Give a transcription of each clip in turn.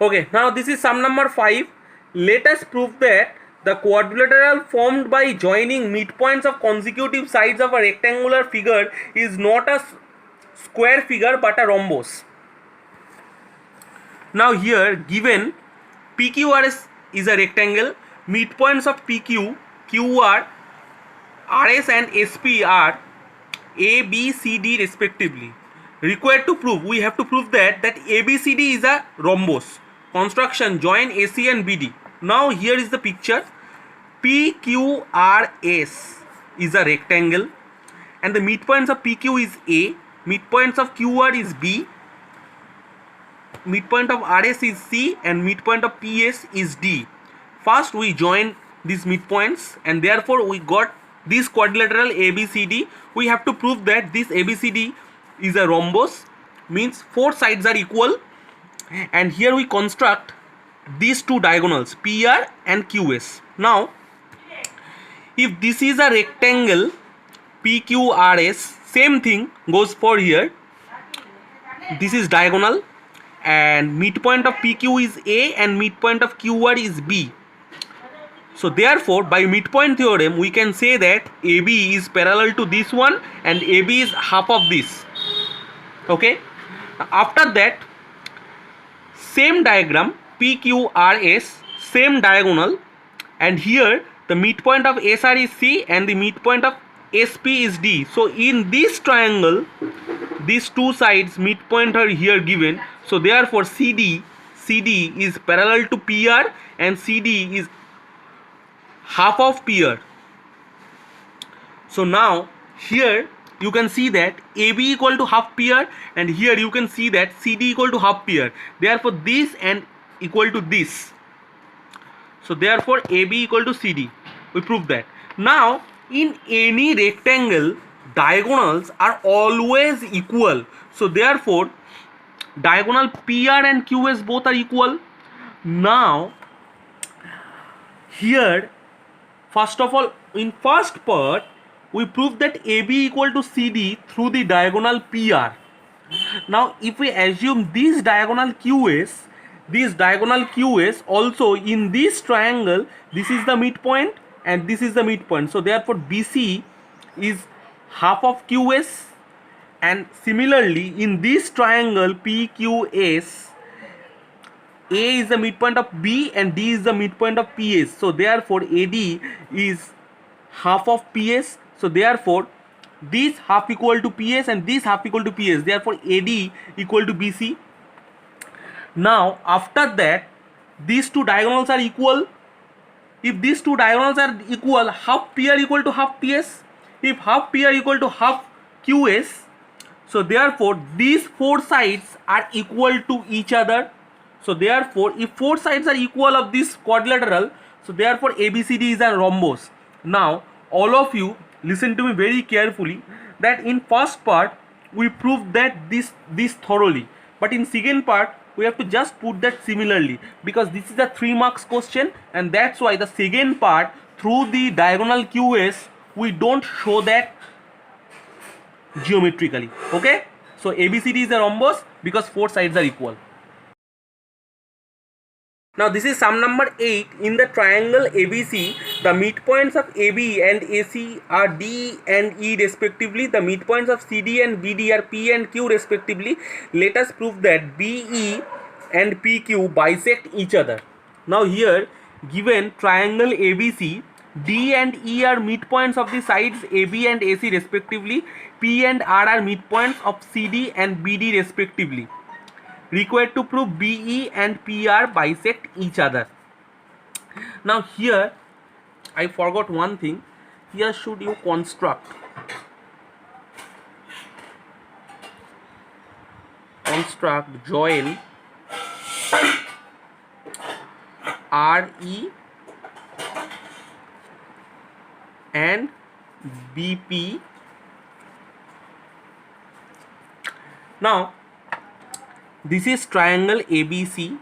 Okay, now this is sum number 5. Let us prove that the quadrilateral formed by joining midpoints of consecutive sides of a rectangular figure is not a square figure but a rhombus. Now here given PQRS is a rectangle, midpoints of PQ, QR, RS and SP are A, B, C, D respectively. Required to prove, we have to prove that ABCD is a rhombus. Construction, join AC and BD. Now here is the picture. PQRS is a rectangle and the midpoints of PQ is A, midpoints of QR is B, midpoint of RS is C and midpoint of PS is D. First we join these midpoints and therefore we got this quadrilateral ABCD. We have to prove that this ABCD is a rhombus, means four sides are equal, and here we construct these two diagonals PR and QS. Now if this is a rectangle PQRS, same thing goes for here. This is diagonal and midpoint of PQ is A and midpoint of QR is B. So therefore by midpoint theorem we can say that AB is parallel to this one and AB is half of this. Okay, after that same diagram PQRS, same diagonal, and here the midpoint of SR is C and the midpoint of SP is D. So in this triangle these two sides midpoint are here given, so therefore CD is parallel to PR and CD is half of PR. So now here you can see that AB equal to half PR and here you can see that CD equal to half PR. Therefore this and equal to this. So therefore AB equal to CD. We prove that. Now in any rectangle diagonals are always equal. So therefore diagonal PR and QS both are equal. Now here first of all in first part we prove that AB equal to CD through the diagonal PR. Now if we assume this diagonal QS also in this triangle, this is the midpoint and this is the midpoint, so therefore BC is half of QS, and similarly in this triangle PQS, A is the midpoint of B and D is the midpoint of PS, so therefore AD is half of PS, so therefore this half equal to PS and this half equal to PS, therefore AD equal to BC. Now after that these two diagonals are equal. If these two diagonals are equal, half PR equal to half PS. If half PR equal to half QS, so therefore these four sides are equal to each other. So therefore if four sides are equal of this quadrilateral, so therefore ABCD is a rhombus. Now all of you listen to me very carefully, that in first part we proved that this thoroughly, but in second part we have to just put that similarly, because this is a 3 marks question, and that's why the second part through the diagonal QS we don't show that geometrically. Okay, so ABCD is a rhombus because four sides are equal. Now this is sum number 8. In the triangle ABC, the midpoints of AB and AC are D and E respectively. The midpoints of CD and BD are P and Q respectively. Let us prove that BE and PQ bisect each other. Now here given triangle ABC, D and E are midpoints of the sides AB and AC respectively. P and R are midpoints of CD and BD respectively. Required to prove BE and PR bisect each other. Now here I forgot one thing. Here should you construct join RE and BP. Now this is triangle ABC.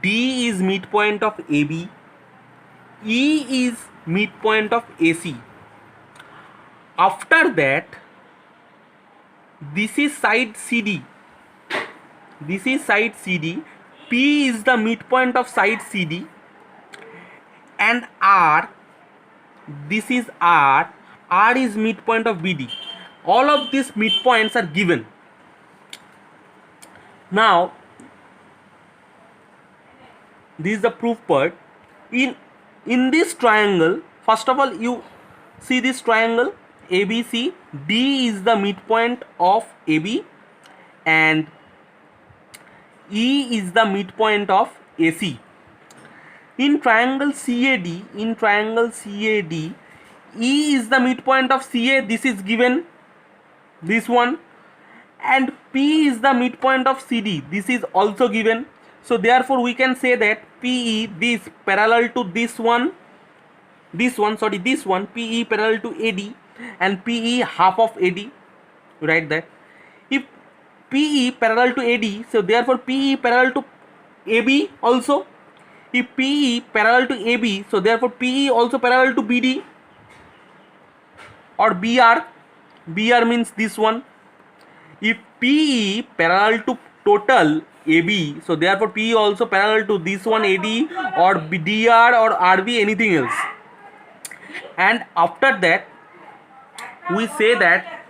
D is midpoint of AB. E is midpoint of AC. After that, this is side CD. this is side CD, P is the midpoint of side CD, and R, this is R is midpoint of BD. All of these midpoints are given. Now this is the proof part. In this triangle, first of all, you see this triangle ABC. D is the midpoint of AB and E is the midpoint of AC. In triangle CAD, E is the midpoint of CA, this is given, this one, and P is the midpoint of CD, this is also given. So therefore we can say that PE, this parallel to this one, PE parallel to AD, and PE half of AD, write that. If PE parallel to AD, so therefore PE parallel to AB also. If PE parallel to AB, so therefore PE also parallel to BD or BR. BR means this one. If PE parallel to total AB, so therefore PE also parallel to this one AD or DR or RB, anything else. And after that we say that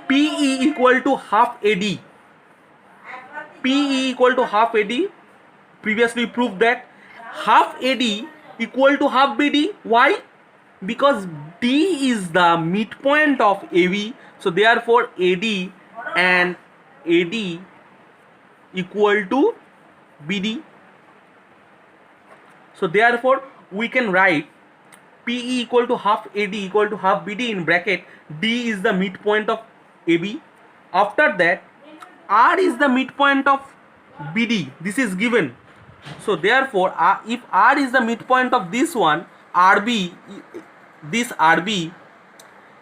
PE equal to half AD. PE equal to half AD. Previously proved that half AD equal to half BD. Why? Because D is the midpoint of AB, so therefore AD and AD equal to BD. So therefore we can write PE equal to half AD equal to half BD in bracket. D is the midpoint of AB. After that R is the midpoint of BD. This is given. So therefore if R is the midpoint of this one, RB, this RB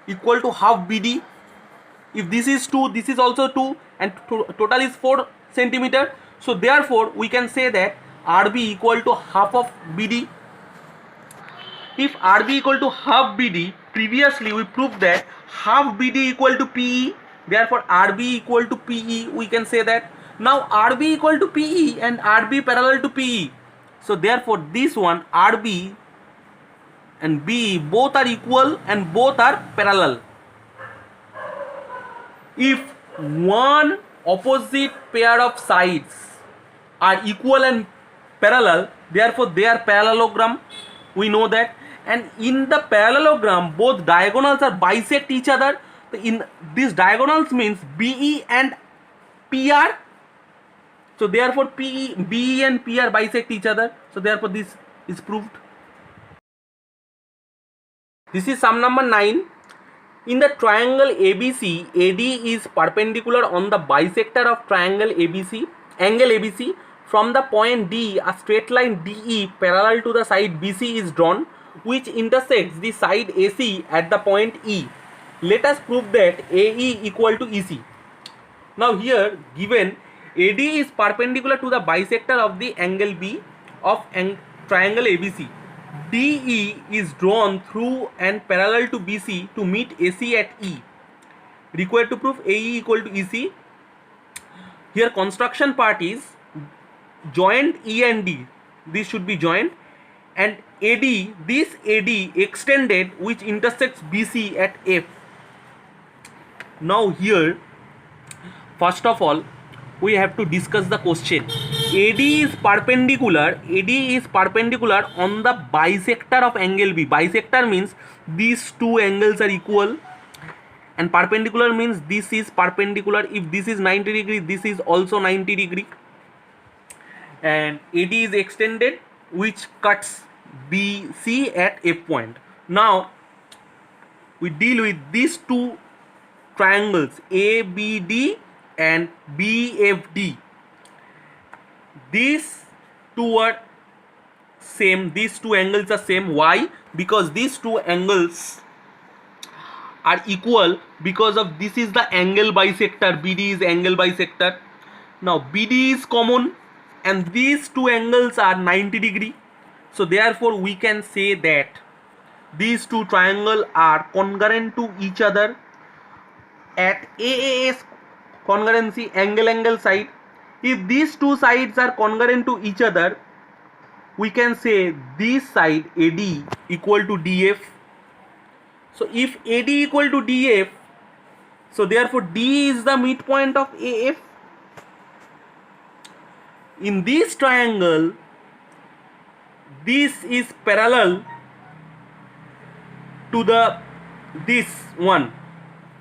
equal to half BD. If this is 2, this is also 2, and total is 4 centimeter. So therefore we can say that RB equal to half of BD. If RB equal to half BD, previously we proved that half BD equal to PE, therefore RB equal to PE, we can say that. Now RB equal to PE and RB parallel to PE, so therefore this one RB and BE both are equal and both are parallel. If one opposite pair of sides are equal and parallel, therefore they are parallelogram, we know that. And in the parallelogram both diagonals are bisect each other. In these diagonals means BE and PR, so therefore BE and PR bisect each other, so therefore this is proved. This is sum number 9. In the triangle ABC, AD is perpendicular on the bisector of triangle ABC, angle ABC. From the point D, a straight line DE parallel to the side BC is drawn, which intersects the side AC at the point E. Let us prove that AE equal to EC. Now here given AD is perpendicular to the bisector of the angle B of triangle ABC. DE is drawn through and parallel to BC to meet AC at E. Required to prove AE equal to EC. Here construction part is joint E and D. This should be joint, and AD, this AD extended which intersects BC at F. Now here first of all we have to discuss the question. AD is perpendicular on the bisector of angle B. Bisector means these two angles are equal, and perpendicular means this is perpendicular. If this is 90 degree, this is also 90 degree, and AD is extended which cuts BC at F point. Now we deal with these two triangles ABD and BFD. These two are same, these two angles are same. Why? Because these two angles are equal, because of this is the angle bisector, BD is angle bisector. Now BD is common and these two angles are 90 degree, so therefore we can say that these two triangles are congruent to each other at AAS congruency, angle side. If these two sides are congruent to each other, we can say this side AD equal to DF. So if AD equal to DF, so therefore D is the midpoint of AF. In this triangle, this is parallel to this one,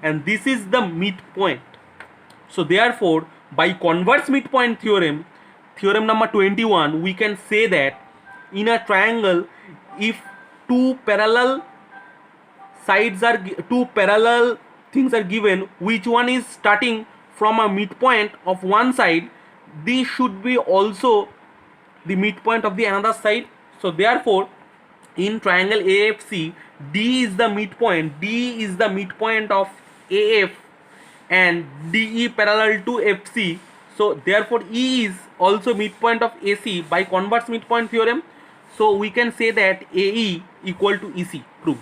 and this is the midpoint. So therefore, by converse midpoint theorem, theorem number 21, we can say that in a triangle, if two parallel things are given, which one is starting from a midpoint of one side, this should be also the midpoint of the another side. So therefore, in triangle AFC, D is the midpoint of AF, and DE parallel to FC. So therefore E is also midpoint of AC by converse midpoint theorem. So we can say that AE equal to EC, proved.